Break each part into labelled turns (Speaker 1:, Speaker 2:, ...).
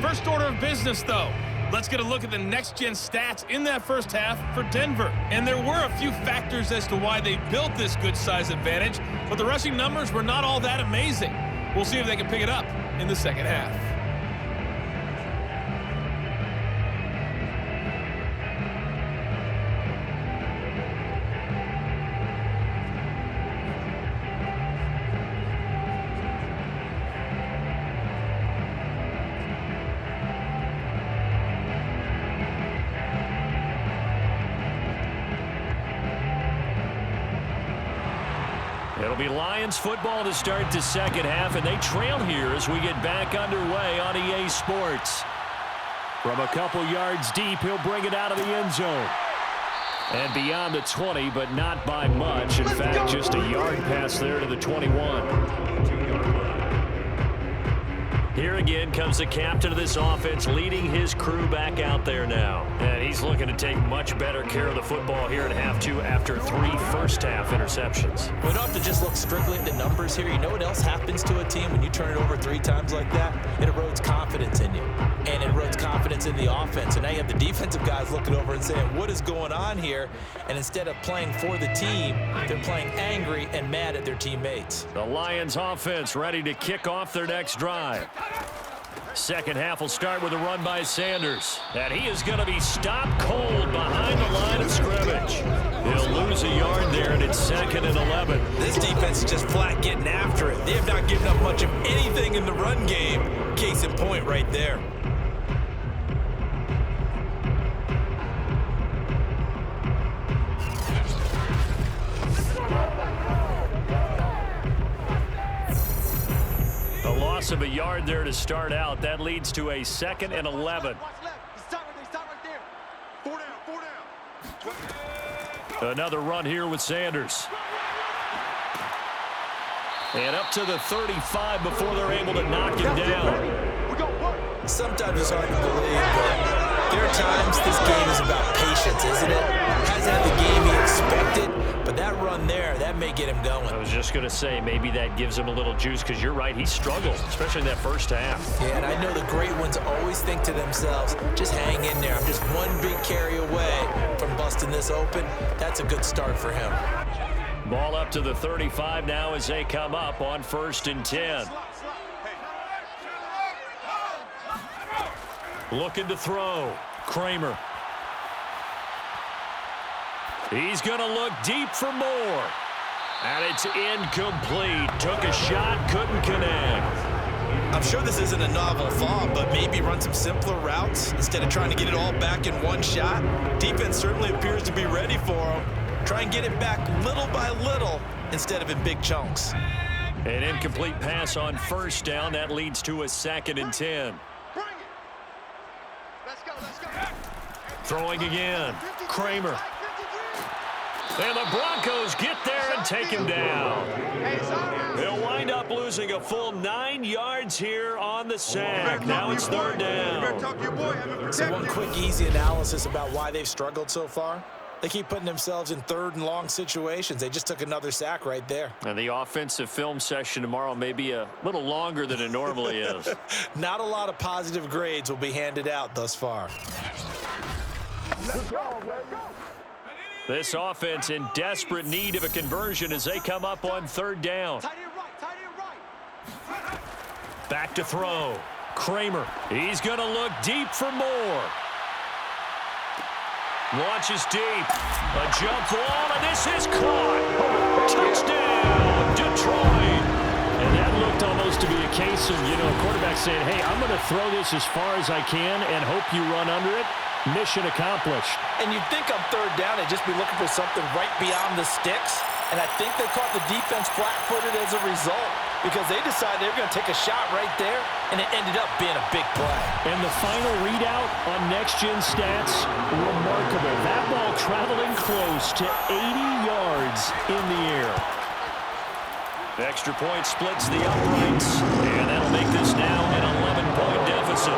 Speaker 1: first order of business, though. Let's get a look at the next-gen stats in that first half for Denver. And there were a few factors as to why they built this good-size advantage, but the rushing numbers were not all that amazing. We'll see if they can pick it up in the second half.
Speaker 2: It'll be Lions football to start the second half, and they trail here as we get back underway on EA Sports. From a couple yards deep, he'll bring it out of the end zone. And beyond the 20, but not by much. In fact, just a yard pass there to the 21. Here again comes the captain of this offense, leading his crew back out there now. And he's looking to take much better care of the football here in half two after 3 first-half interceptions.
Speaker 3: We don't have to just look strictly at the numbers here. You know what else happens to a team when you turn it over 3 times like that? It erodes confidence in you. And it erodes confidence in the offense. And now you have the defensive guys looking over and saying, what is going on here? And instead of playing for the team, they're playing angry and mad at their teammates.
Speaker 2: The Lions offense ready to kick off their next drive. Second half will start with a run by Sanders. And he is going to be stopped cold behind the line of scrimmage. He'll lose a yard there, and it's 2nd and 11.
Speaker 3: This defense is just flat getting after it. They have not given up much of anything in the run game. Case in point right there.
Speaker 2: Loss of a yard there to start out. That leads to a 2nd and 11. Another run here with Sanders. And up to the 35 before they're able to knock him down.
Speaker 3: Sometimes it's hard to believe, but there are times this game is about patience, isn't it? Hasn't had the game he expected, but that run there, that may get him going.
Speaker 2: I was just going to say, maybe that gives him a little juice, because you're right, he struggled, especially in that first half.
Speaker 3: Yeah, and I know the great ones always think to themselves, just hang in there. I'm just one big carry away from busting this open. That's a good start for him.
Speaker 2: Ball up to the 35 now as they come up on 1st and 10. Looking to throw. Kramer. He's going to look deep for Moore. And it's incomplete. Took a shot, couldn't connect.
Speaker 3: I'm sure this isn't a novel thought, but maybe run some simpler routes instead of trying to get it all back in one shot. Defense certainly appears to be ready for him. Try and get it back little by little instead of in big chunks.
Speaker 2: An incomplete pass on 1st down. That leads to a 2nd and 10. Throwing again. Kramer. And the Broncos get there and take him down. They'll wind up losing a full 9 yards here on the sack. Now it's 3rd down.
Speaker 3: So one quick, easy analysis about why they've struggled so far. They keep putting themselves in 3rd and long situations. They just took another sack right there.
Speaker 2: And the offensive film session tomorrow may be a little longer than it normally is.
Speaker 3: Not a lot of positive grades will be handed out thus far.
Speaker 2: This offense in desperate need of a conversion as they come up on 3rd down. Back to throw. Kramer. He's going to look deep for Moore. Launches deep. A jump ball, and this is caught. Touchdown, Detroit. And that looked almost to be a case of, a quarterback saying, hey, I'm going to throw this as far as I can and hope you run under it. Mission accomplished.
Speaker 3: And you'd think on 3rd down, they'd just be looking for something right beyond the sticks. And I think they caught the defense flat-footed as a result because they decided they were going to take a shot right there, and it ended up being a big play.
Speaker 2: And the final readout on next-gen stats, remarkable. That ball traveling close to 80 yards in the air. The extra point splits the uprights, and that'll make this now an 11-point deficit.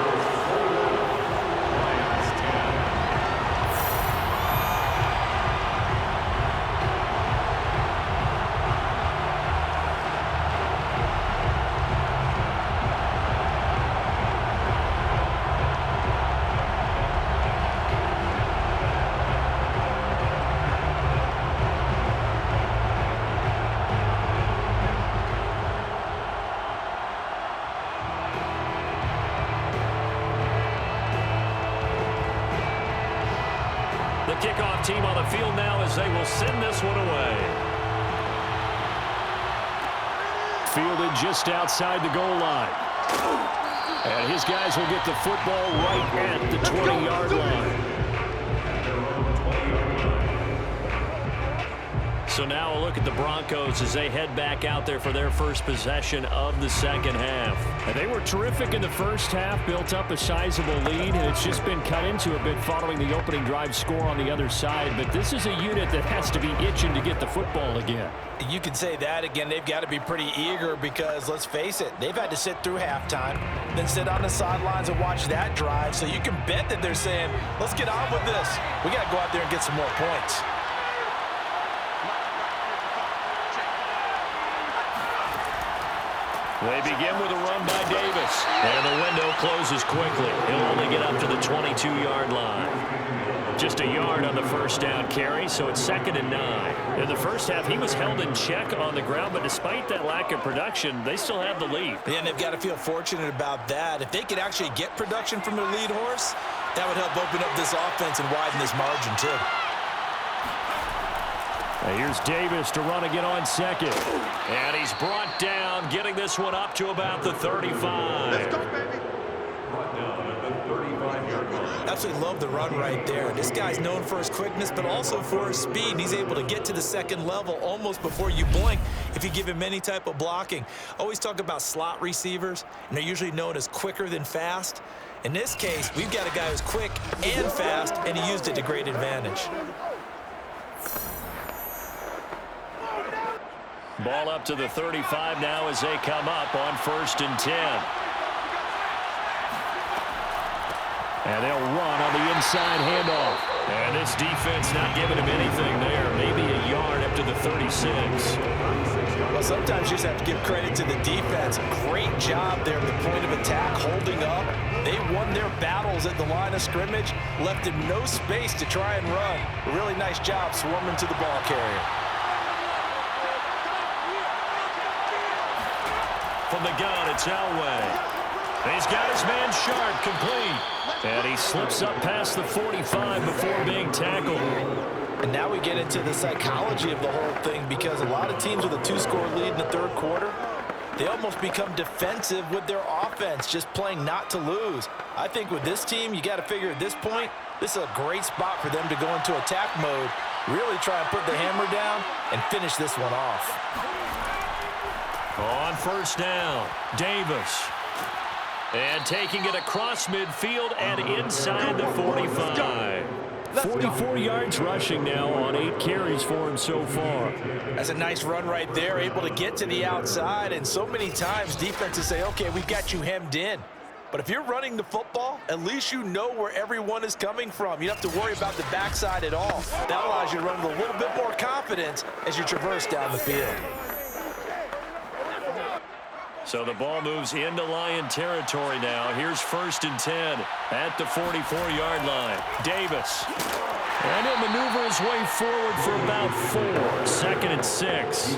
Speaker 2: kickoff team on the field now as they will send this one away. Fielded just outside the goal line. And his guys will get the football right at the 20-yard line. So now a look at the Broncos as they head back out there for their first possession of the second half. And they were terrific in the first half, built up a sizable lead, and it's just been cut into a bit following the opening drive score on the other side. But this is a unit that has to be itching to get the football again.
Speaker 3: You can say that again. They've got to be pretty eager because, let's face it, they've had to sit through halftime, then sit on the sidelines and watch that drive. So you can bet that they're saying, let's get on with this. We got to go out there and get some more points.
Speaker 2: They begin with a run by Davis. And the window closes quickly. He'll only get up to the 22-yard line. Just a yard on the first down carry, so it's 2nd and 9. In the first half, he was held in check on the ground, but despite that lack of production, they still have the lead.
Speaker 3: And they've got to feel fortunate about that. If they could actually get production from their lead horse, that would help open up this offense and widen this margin, too.
Speaker 2: Now here's Davis to run again on second. And he's brought down, getting this one up to about the 35.
Speaker 4: Let's go, baby. Brought down at the 35-yard line.
Speaker 3: Absolutely love the run right there. This guy's known for his quickness, but also for his speed. He's able to get to the second level almost before you blink if you give him any type of blocking. Always talk about slot receivers, and they're usually known as quicker than fast. In this case, we've got a guy who's quick and fast, and he used it to great advantage.
Speaker 2: Ball up to the 35 now as they come up on 1st and 10. And they'll run on the inside handoff. And this defense not giving him anything there. Maybe a yard up to the 36.
Speaker 3: Well, sometimes you just have to give credit to the defense. Great job there at the point of attack, holding up. They won their battles at the line of scrimmage, left him no space to try and run. A really nice job swarming to the ball carrier.
Speaker 2: From the gun, it's Elway. He's got his man sharp, complete. And he slips up past the 45 before being tackled.
Speaker 3: And now we get into the psychology of the whole thing, because a lot of teams with a 2-score lead in the third quarter, they almost become defensive with their offense, just playing not to lose. I think with this team, you got to figure at this point, this is a great spot for them to go into attack mode, really try and put the hammer down and finish this one off.
Speaker 2: On 1st down, Davis. And taking it across midfield and inside the 45. 44 yards rushing now on 8 carries for him so far.
Speaker 3: That's a nice run right there, able to get to the outside. And so many times defenses say, okay, we've got you hemmed in. But if you're running the football, at least you know where everyone is coming from. You don't have to worry about the backside at all. That allows you to run with a little bit more confidence as you traverse down the field.
Speaker 2: So the ball moves into Lion territory now. Here's 1st and 10 at the 44-yard line. Davis. And he'll maneuver his way forward for about 4. 2nd and 6.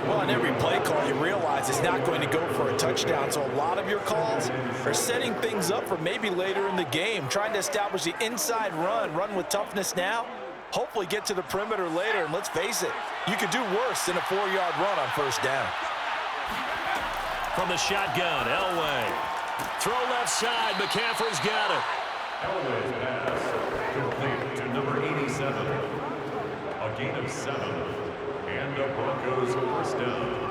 Speaker 3: Well, on every play call, you realize it's not going to go for a touchdown. So a lot of your calls are setting things up for maybe later in the game, trying to establish the inside run with toughness now, hopefully get to the perimeter later. And let's face it, you could do worse than a 4-yard run on 1st down.
Speaker 2: From the shotgun, Elway. Throw left side, McCaffrey's got it.
Speaker 4: Elway's pass complete to number 87. A gain of 7. And the Broncos 1st down.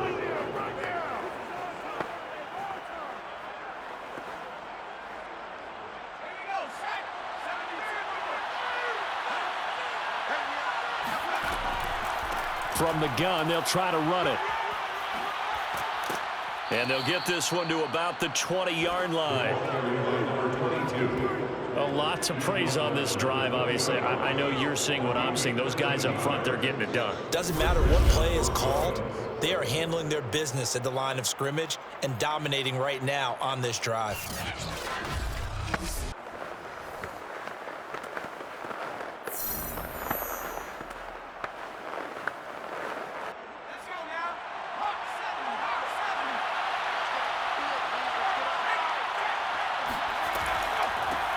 Speaker 2: From the gun, they'll try to run it. And they'll get this one to about the 20-yard line. A lot to praise on this drive, obviously. I know you're seeing what I'm seeing. Those guys up front, they're getting it done.
Speaker 3: Doesn't matter what play is called. They are handling their business at the line of scrimmage and dominating right now on this drive.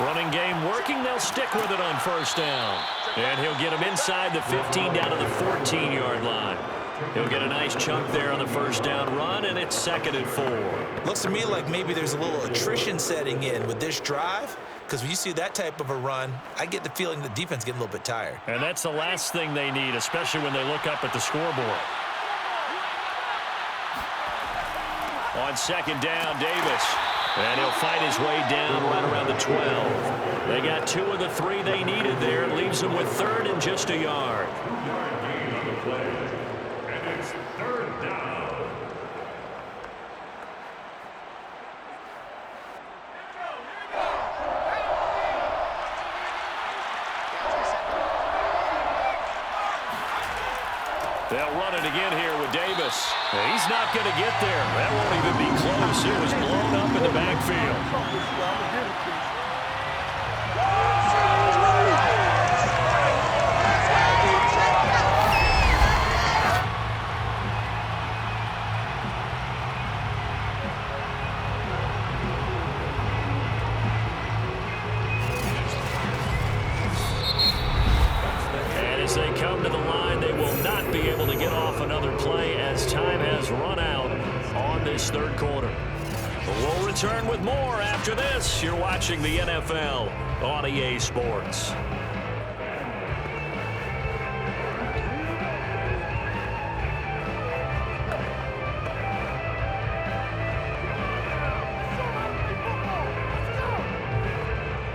Speaker 2: Running game working. They'll stick with it on 1st down. And he'll get him inside the 15 down to the 14-yard line. He'll get a nice chunk there on the first down run, and it's 2nd and 4.
Speaker 3: Looks to me like maybe there's a little attrition setting in with this drive, because when you see that type of a run, I get the feeling the defense getting a little bit tired.
Speaker 2: And that's the last thing they need, especially when they look up at the scoreboard. On 2nd down, Davis. And he'll fight his way down right around the 12. They got 2 of the 3 they needed there. It leaves them with 3rd and just a yard.
Speaker 4: And it's 3rd down.
Speaker 2: They'll run it again here with Davis. He's not going to get there. That won't even be close. It was blown up in the backfield. As they come to the line, they will not be able to get off another play as time has run out on this 3rd quarter. We'll return with more after this. You're watching the NFL on EA Sports.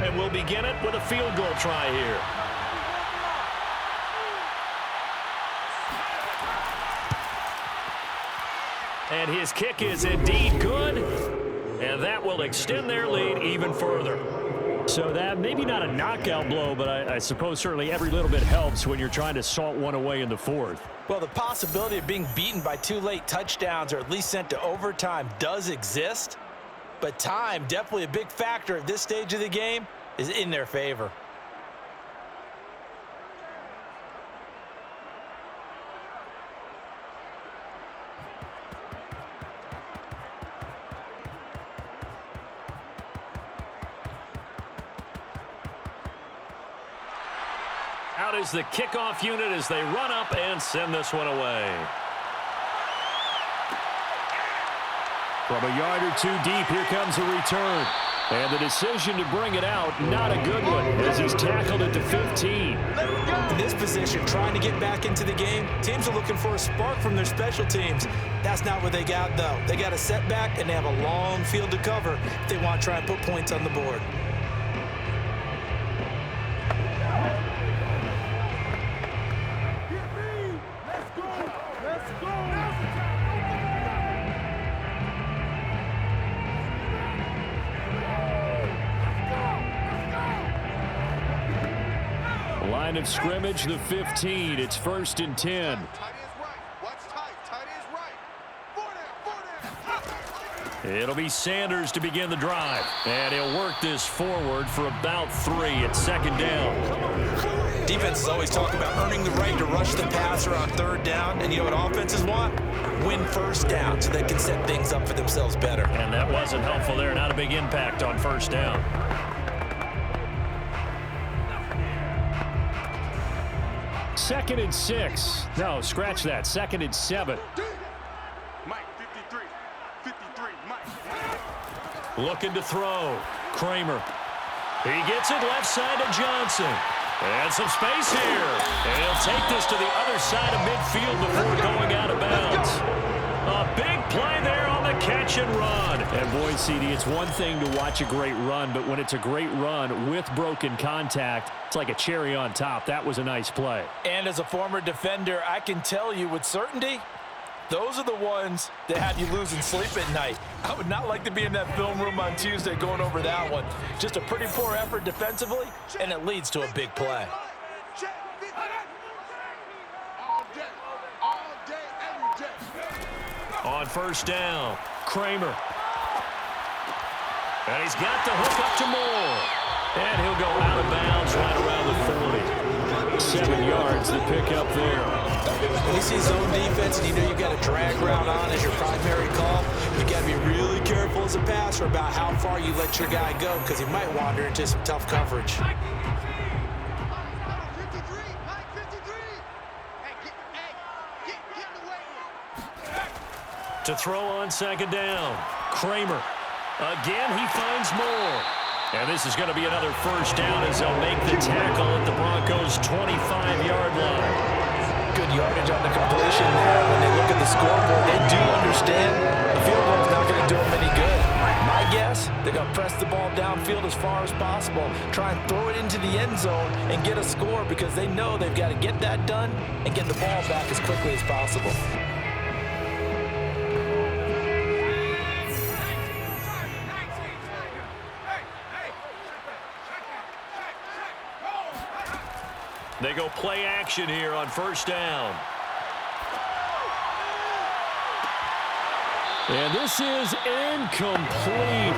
Speaker 2: And we'll begin it with a field goal try here. And his kick is indeed good, and that will extend their lead even further. So that maybe not a knockout blow, but I suppose certainly every little bit helps when you're trying to salt one away in the 4th.
Speaker 3: Well, the possibility of being beaten by 2 late touchdowns or at least sent to overtime does exist, but time, definitely a big factor at this stage of the game, is in their favor.
Speaker 2: Out is the kickoff unit as they run up and send this one away. From a yard or 2 deep, here comes a return. And the decision to bring it out, not a good one, as he's tackled at the 15.
Speaker 3: In this position, trying to get back into the game, teams are looking for a spark from their special teams. That's not what they got, though. They got a setback, and they have a long field to cover if they want to try and put points on the board.
Speaker 2: Line of scrimmage, the 15. It's 1st and 10. It'll be Sanders to begin the drive. And he'll work this forward for about 3 at 2nd down.
Speaker 3: Defenses always talk about earning the right to rush the passer on 3rd down. And you know what offenses want? Win 1st down so they can set things up for themselves better.
Speaker 2: And that wasn't helpful there. Not a big impact on 1st down. Second and 6. No, scratch that. 2nd and 7.
Speaker 5: Mike, 53, Mike.
Speaker 2: Looking to throw. Kramer. He gets it left side to Johnson. And some space here. And he'll take this to the other side of midfield before going out of bounds. A big play there on the catch and run. And boy, CD, it's one thing to watch a great run, but when it's a great run with broken contact, it's like a cherry on top. That was a nice play.
Speaker 3: And as a former defender, I can tell you with certainty, those are the ones that have you losing sleep at night. I would not like to be in that film room on Tuesday going over that one. Just a pretty poor effort defensively, and it leads to a big play.
Speaker 2: On 1st down, Kramer. And he's got the hook up to Moore. And he'll go out of bounds right around the 40. 7 yards to pick up there.
Speaker 3: When you see zone defense and you know you've got a drag route on as your primary call, you've got to be really careful as a passer about how far you let your guy go because he might wander into some tough coverage.
Speaker 2: To throw on second down. Kramer. Again, he finds Moore. And this is going to be another first down as they'll make the tackle at the Broncos' 25-yard line.
Speaker 3: Good yardage on the completion there. When they look at the scoreboard, they do understand the field goal is not going to do them any good. My guess, they're going to press the ball downfield as far as possible, try and throw it into the end zone and get a score because they know they've got to get that done and get the ball back as quickly as possible.
Speaker 2: They go play action here on first down. And this is incomplete.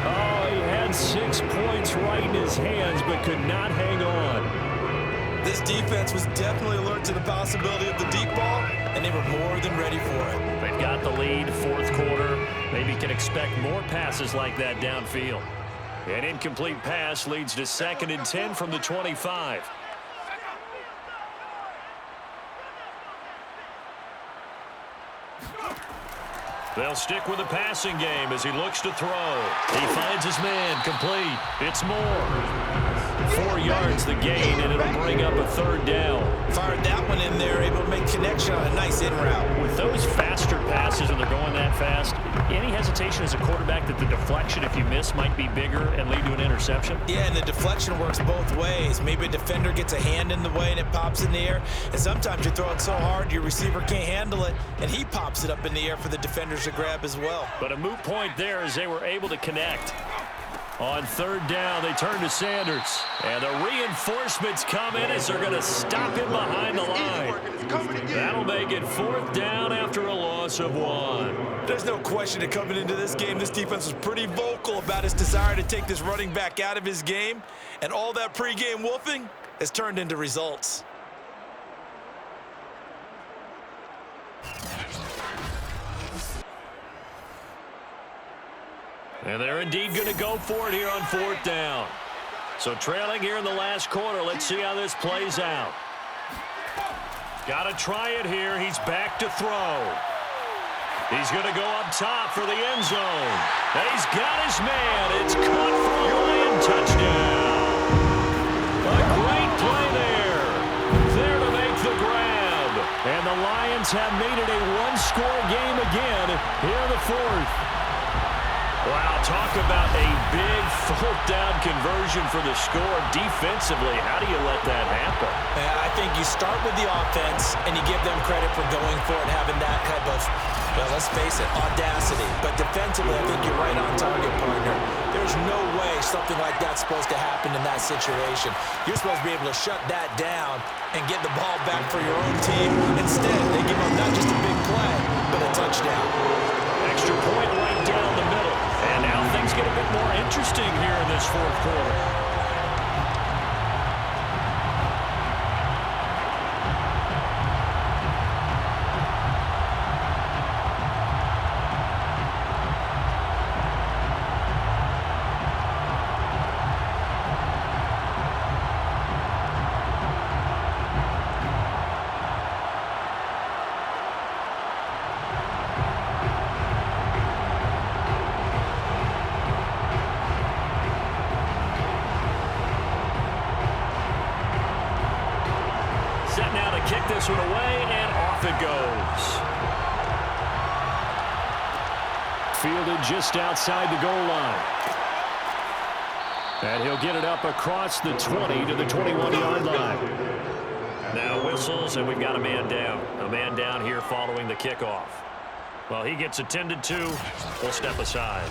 Speaker 2: Oh, he had 6 points right in his hands, but could not hang on.
Speaker 3: This defense was definitely alert to the possibility of the deep ball, and they were more than ready for it.
Speaker 2: They've got the lead, fourth quarter. Maybe can expect more passes like that downfield. An incomplete pass leads to 2nd and 10 from the 25. They'll stick with the passing game as he looks to throw. He finds his man, complete. It's Moore. 4 yards the gain, and it'll bring up a third down.
Speaker 3: Fired that one in there, able to make connection on a nice in route.
Speaker 2: With those faster passes and they're going that fast, any hesitation as a quarterback that the deflection, if you miss, might be bigger and lead to an interception?
Speaker 3: Yeah, and the deflection works both ways. Maybe a defender gets a hand in the way and it pops in the air, and sometimes you throw it so hard your receiver can't handle it, and he pops it up in the air for the defenders to grab as well.
Speaker 2: But a moot point there as they were able to connect. On third down, they turn to Sanders. And the reinforcements come in as they're going to stop him behind the line. That'll make it 4th down after a loss of 1.
Speaker 3: There's no question that coming into this game, this defense was pretty vocal about his desire to take this running back out of his game. And all that pregame wolfing has turned into results.
Speaker 2: And they're indeed going to go for it here on 4th down. So trailing here in the last quarter. Let's see how this plays out. Got to try it here. He's back to throw. He's going to go up top for the end zone. And he's got his man. It's caught for a Lion touchdown. A great play there. There to make the grab. And the Lions have made it a one-score game again here in the 4th. Wow, talk about a big 4th down conversion for the score defensively. How do you let that happen?
Speaker 3: I think you start with the offense and you give them credit for going for it, having that type of, well, let's face it, audacity. But defensively, I think you're right on target, partner. There's no way something like that's supposed to happen in that situation. You're supposed to be able to shut that down and get the ball back for your own team. Instead, they give up not just a big play, but a touchdown.
Speaker 2: Extra point right down the middle. And now things get a bit more interesting here in this 4th quarter. Kick this one away, and off it goes. Fielded just outside the goal line. And he'll get it up across the 20 to the 21-yard line. Now whistles, and we've got a man down. A man down here following the kickoff. Well, he gets attended to. We'll step aside.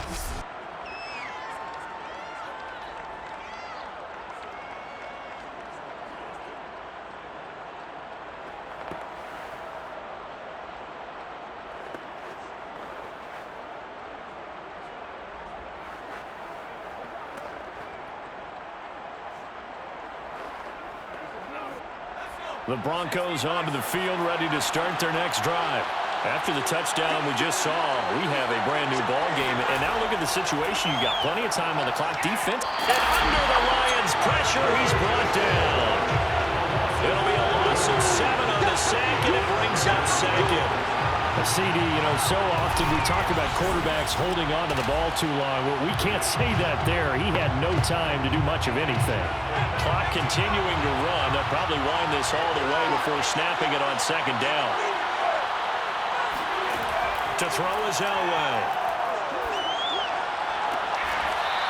Speaker 2: The Broncos onto the field, ready to start their next drive. After the touchdown we just saw, we have a brand new ball game. And now look at the situation. You got plenty of time on the clock. Defense. And under the Lions' pressure, he's brought down. It'll be a loss of 7 on the sack, and it brings up 2nd. CD, so often we talk about quarterbacks holding on to the ball too long. Well, we can't say that there. He had no time to do much of anything. Clock continuing to run. They'll probably wind this all the way before snapping it on second down. To throw is Elway.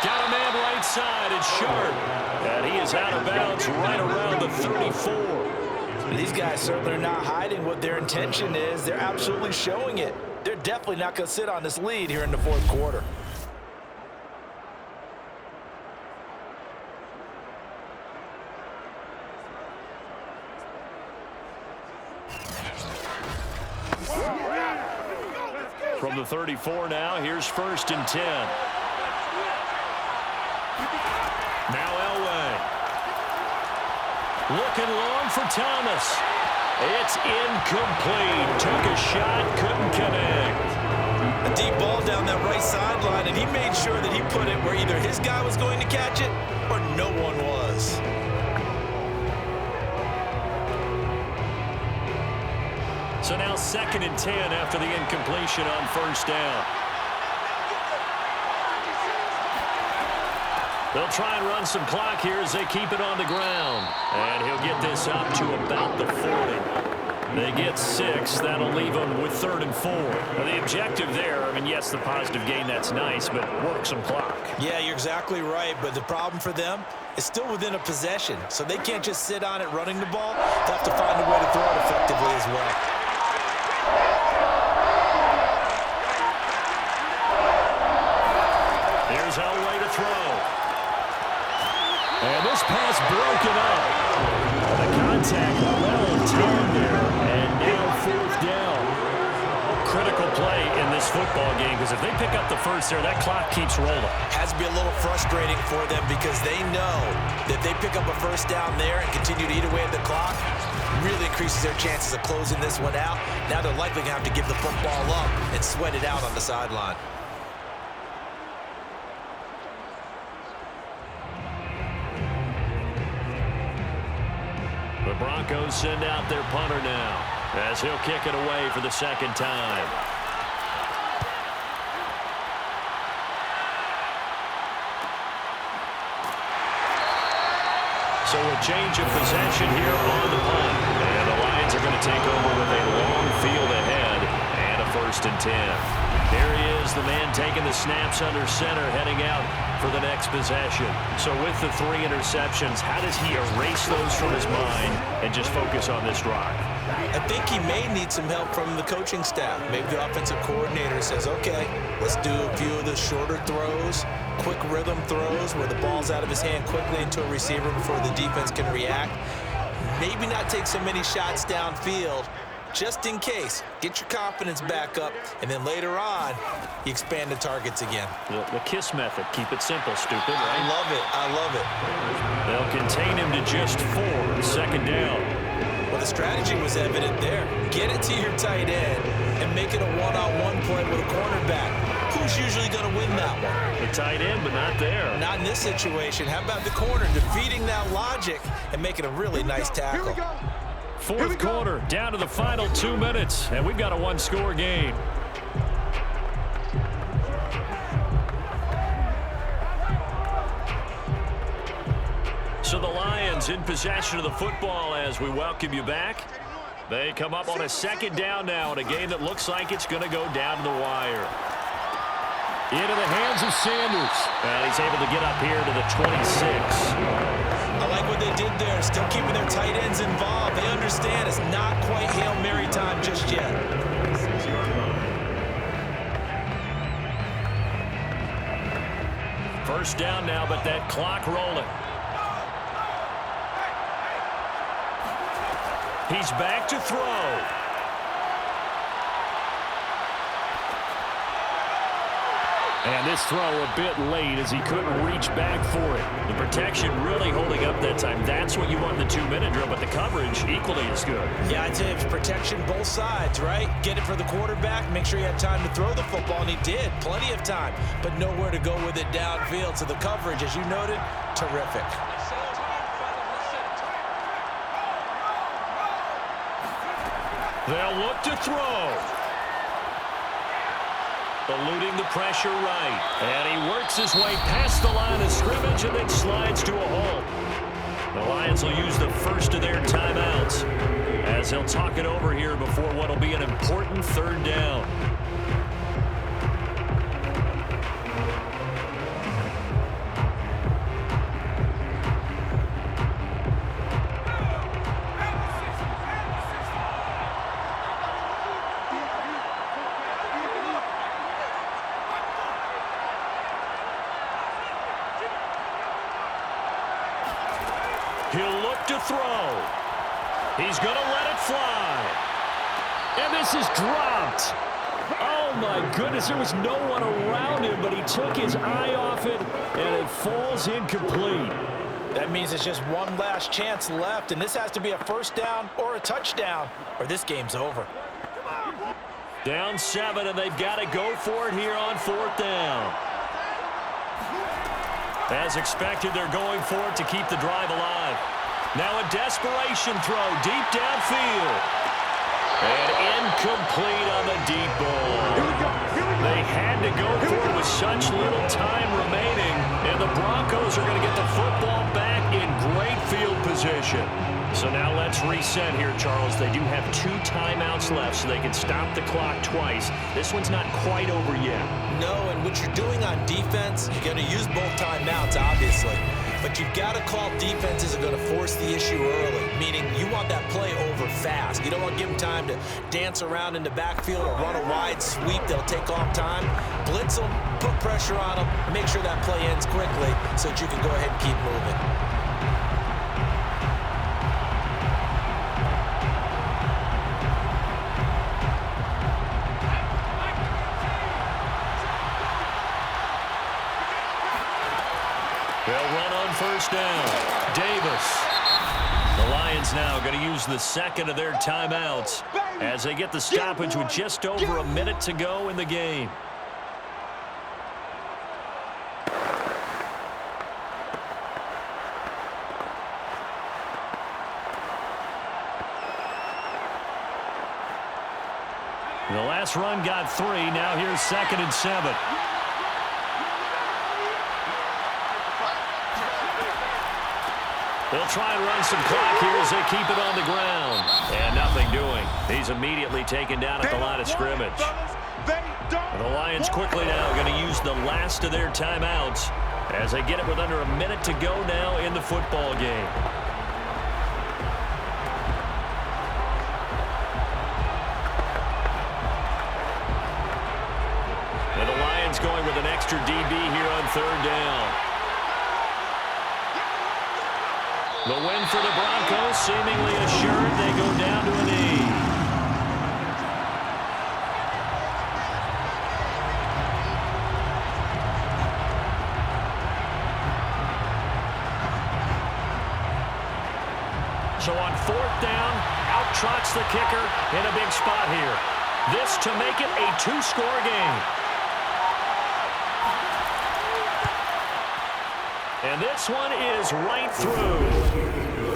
Speaker 2: Got a man right side. It's Sharp. And he is out of bounds right around the 34.
Speaker 3: These guys certainly are not hiding what their intention is. They're absolutely showing it. They're definitely not going to sit on this lead here in the fourth quarter.
Speaker 2: From the 34 now, here's 1st and 10. Now Elway. Looking long for Thomas. It's incomplete. Took a shot, couldn't connect.
Speaker 3: A deep ball down that right sideline, and he made sure that he put it where either his guy was going to catch it or no one was.
Speaker 2: So now 2nd and 10 after the incompletion on 1st down. They'll try and run some clock here as they keep it on the ground. And he'll get this up to about the 40. They get 6. That'll leave them with 3rd and 4. Now the objective there, yes, the positive gain, that's nice, but work some clock.
Speaker 3: Yeah, you're exactly right, but the problem for them is still within a possession, so they can't just sit on it running the ball. They'll have to find a way to throw it effectively as well.
Speaker 2: Here's Elway to throw. And this pass broken up. The contact well timed there. And now 4th down. Critical play in this football game because if they pick up the first there, that clock keeps rolling.
Speaker 3: Has to be a little frustrating for them because they know that if they pick up a 1st down there and continue to eat away at the clock, really increases their chances of closing this one out. Now they're likely going to have to give the football up and sweat it out on the sideline.
Speaker 2: The Broncos send out their punter now as he'll kick it away for the 2nd time. So a change of possession here on the punt. And the Lions are going to take over with a long field ahead and a 1st and 10. Here he is, the man taking the snaps under center, heading out for the next possession. So with the 3 interceptions, how does he erase those from his mind and just focus on this drive?
Speaker 3: I think he may need some help from the coaching staff. Maybe the offensive coordinator says, okay, let's do a few of the shorter throws, quick rhythm throws where the ball's out of his hand quickly into a receiver before the defense can react. Maybe not take so many shots downfield, just in case. Get your confidence back up, and then later on, you expand the targets again.
Speaker 2: The KISS method. Keep it simple, stupid, right?
Speaker 3: I love it. I love it.
Speaker 2: They'll contain him to just 4. 2nd down.
Speaker 3: Well, the strategy was evident there. Get it to your tight end and make it a one-on-one play with a cornerback. Who's usually going to win that one?
Speaker 2: The tight end, but not there.
Speaker 3: Not in this situation. How about the corner defeating that logic and making a really nice tackle?
Speaker 2: 4th quarter, down to the final 2 minutes, and we've got a 1-score game. So the Lions in possession of the football as we welcome you back. They come up on a 2nd down now in a game that looks like it's going to go down to the wire. Into the hands of Sanders. And he's able to get up here to the 26.
Speaker 3: I like what they did there, still keeping their tight ends involved. They understand it's not quite Hail Mary time just yet.
Speaker 2: First down now, but that clock rolling. He's back to throw. And this throw a bit late as he couldn't reach back for it. The protection really holding up that time. That's what you want in the 2-minute drill, but the coverage equally as good.
Speaker 3: Yeah, I'd say it's protection both sides, right? Get it for the quarterback, make sure you had time to throw the football, and he did. Plenty of time, but nowhere to go with it downfield. So the coverage, as you noted, terrific.
Speaker 2: They'll look to throw. Eluding the pressure right. And he works his way past the line of scrimmage and then slides to a halt. The Lions will use the first of their timeouts as they'll talk it over here before what will be an important third down. He'll look to throw. He's going to let it fly. And this is dropped. Oh, my goodness. There was no one around him, but he took his eye off it, and it falls incomplete.
Speaker 3: That means it's just one last chance left, and this has to be a first down or a touchdown, or this game's over.
Speaker 2: Down 7, and they've got to go for it here on fourth down. As expected, they're going for it to keep the drive alive. Now a desperation throw deep downfield. And incomplete on the deep ball. They had to go for it with such little time remaining, and the Broncos are going to get the football back in great field position. So now let's reset here, Charles. They do have 2 timeouts left, so they can stop the clock twice. This one's not quite over yet.
Speaker 3: No, and what you're doing on defense, you're going to use both timeouts, obviously. But you've got to call defenses are going to force the issue early, meaning you want that play over fast. You don't want to give them time to dance around in the backfield or run a wide sweep that'll take off time. Blitz them, put pressure on them, make sure that play ends quickly so that you can go ahead and keep moving.
Speaker 2: They'll run on first down. Davis. The Lions now going to use the second of their timeouts as they get the stoppage with just over a minute to go in the game. The last run got 3. Now here's 2nd and 7. They'll try and run some clock here as they keep it on the ground. And nothing doing. He's immediately taken down at the line of scrimmage. And the Lions quickly now going to use the last of their timeouts as they get it with under a minute to go now in the football game. And the Lions going with an extra DB here on third down. The win for the Broncos, seemingly assured. They go down to a knee. So on fourth down, out trots the kicker in a big spot here. This to make it a 2-score game. And this one is right through.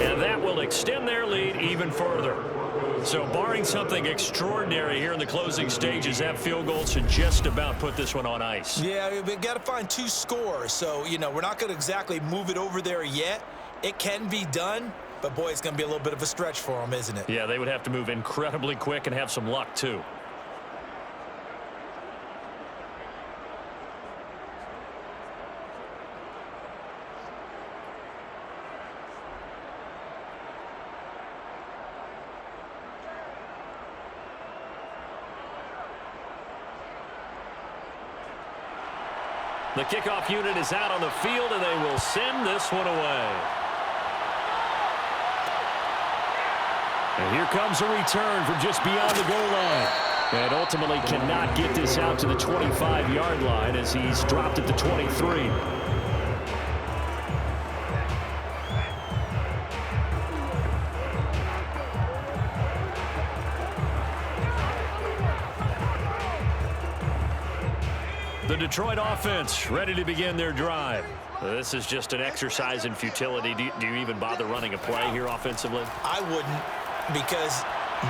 Speaker 2: And that will extend their lead even further. So barring something extraordinary here in the closing stages, that field goal should just about put this one on ice.
Speaker 3: Yeah, we've got to find 2 scores. So, you know, we're not going to exactly move it over there yet. It can be done, but, boy, it's going to be a little bit of a stretch for them, isn't it?
Speaker 2: Yeah, they would have to move incredibly quick and have some luck, too. The kickoff unit is out on the field, and they will send this one away. And here comes a return from just beyond the goal line. And ultimately cannot get this out to the 25-yard line as he's dropped at the 23. The Detroit offense ready to begin their drive. This is just an exercise in futility. Do you even bother running a play here offensively?
Speaker 3: I wouldn't, because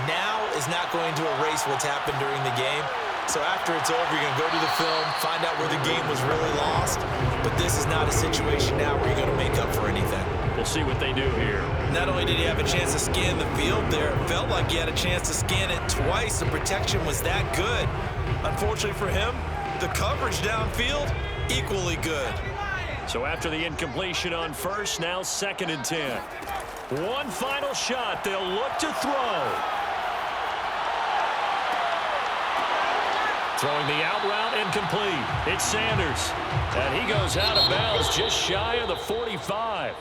Speaker 3: now is not going to erase what's happened during the game. So after it's over, you're going to go to the film, find out where the game was really lost. But this is not a situation now where you're going to make up for anything.
Speaker 2: We'll see what they do here.
Speaker 3: Not only did he have a chance to scan the field there, it felt like he had a chance to scan it twice. The protection was that good. Unfortunately for him, the coverage downfield, equally good.
Speaker 2: So after the incompletion on first, now 2nd and 10. One final shot. They'll look to throw. Throwing the out route incomplete. It's Sanders. And he goes out of bounds just shy of the 45.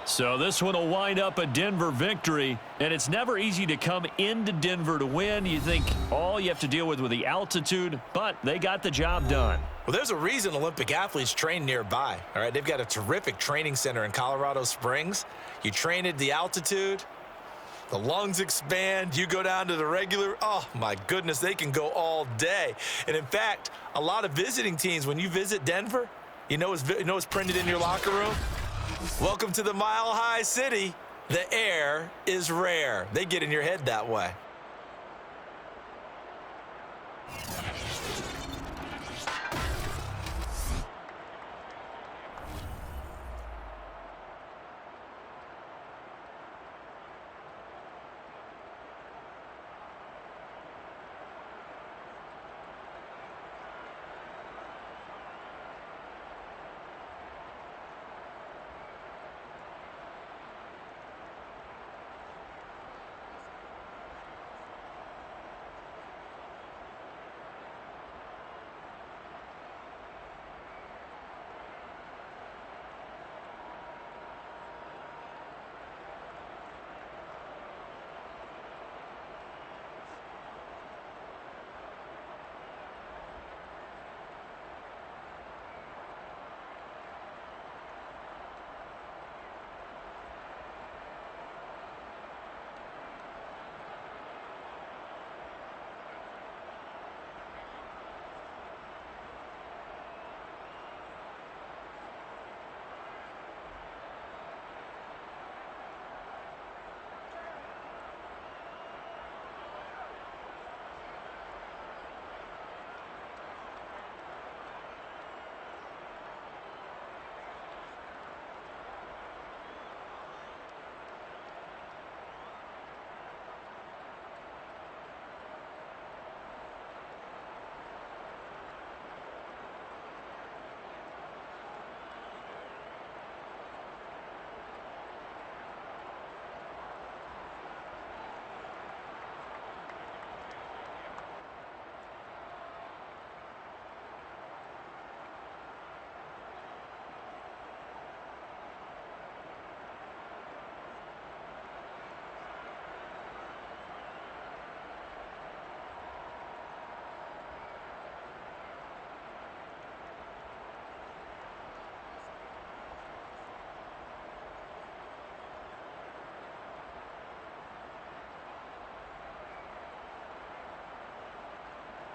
Speaker 2: So this one will wind up a Denver victory. And it's never easy to come into Denver to win. You think all you have to deal with the altitude, but they got the job done.
Speaker 3: Well, there's a reason Olympic athletes train nearby. All right, they've got a terrific training center in Colorado Springs. You train at the altitude, the lungs expand, you go down to the regular, oh my goodness, they can go all day. And in fact, a lot of visiting teams, when you visit Denver, you know what's printed in your locker room? Welcome to the Mile High City. The air is rare. They get in your head that way.